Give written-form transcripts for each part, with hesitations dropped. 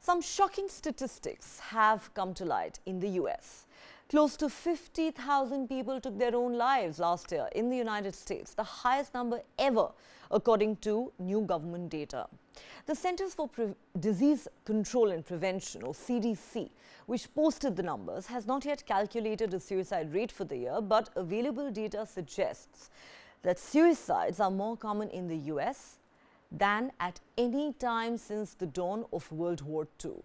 Some shocking statistics have come to light in the US. Close to 50,000 people took their own lives last year in the United States, the highest number ever, according to new government data. The Centers for Disease Control and Prevention, or CDC, which posted the numbers, has not yet calculated a suicide rate for the year, but available data suggests that suicides are more common in the US than at any time since the dawn of World War II.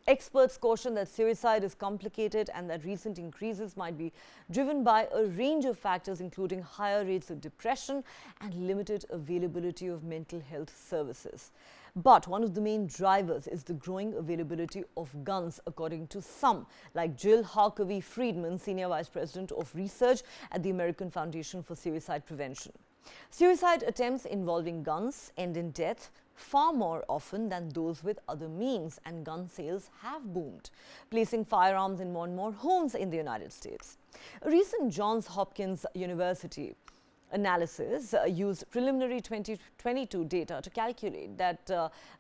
Experts caution that suicide is complicated and that recent increases might be driven by a range of factors, including higher rates of depression and limited availability of mental health services. But one of the main drivers is the growing availability of guns, according to some, like Jill Harkavy-Friedman, Senior Vice President of Research at the American Foundation for Suicide Prevention. Suicide attempts involving guns end in death far more often than those with other means, and gun sales have boomed, placing firearms in more and more homes in the United States. A recent Johns Hopkins University analysis used preliminary 2022 data to calculate that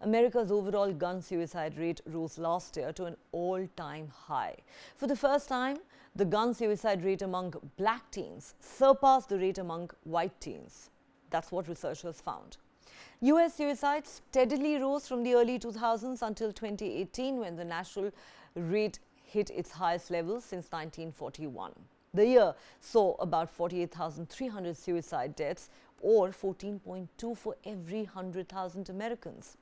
America's overall gun suicide rate rose last year to an all-time high. For the first time, the gun suicide rate among black teens surpassed the rate among white teens. That's what researchers found. US suicides steadily rose from the early 2000s until 2018, when the national rate hit its highest level since 1941. The year saw about 48,300 suicide deaths, or 14.2 for every 100,000 Americans.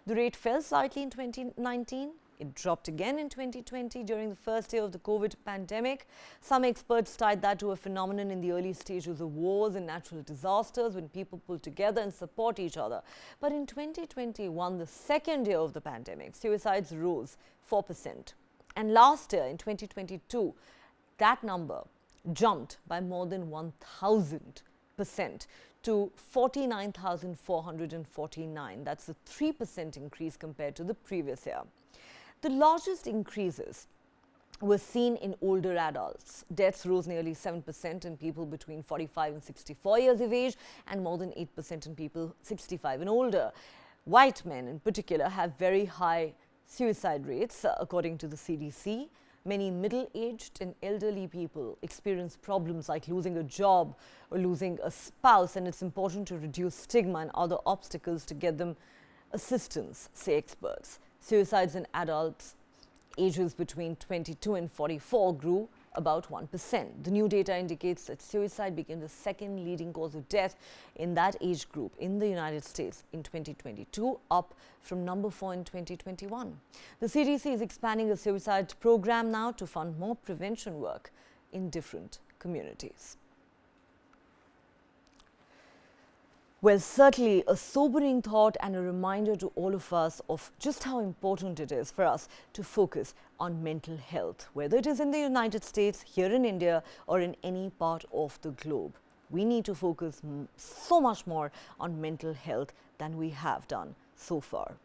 The rate fell slightly in 2019. It dropped again in 2020 during the first year of the COVID pandemic. Some experts tied that to a phenomenon in the early stages of wars and natural disasters, when people pull together and support each other. But in 2021, the second year of the pandemic, suicides rose 4%. And last year, in 2022, that number jumped by more than 1,000% to 49,449. That's a 3% increase compared to the previous year. The largest increases were seen in older adults. Deaths rose nearly 7% in people between 45 and 64 years of age, and more than 8% in people 65 and older. White men in particular have very high suicide rates, according to the CDC. Many middle-aged and elderly people experience problems like losing a job or losing a spouse, and it's important to reduce stigma and other obstacles to get them assistance, say experts. Suicides in adults ages between 22 and 44 grew about 1%. The new data indicates that suicide became the second leading cause of death in that age group in the United States in 2022, up from number 4 in 2021. The CDC is expanding the suicide program now to fund more prevention work in different communities. Well, certainly a sobering thought and a reminder to all of us of just how important it is for us to focus on mental health, whether it is in the United States, here in India, or in any part of the globe. We need to focus so much more on mental health than we have done so far.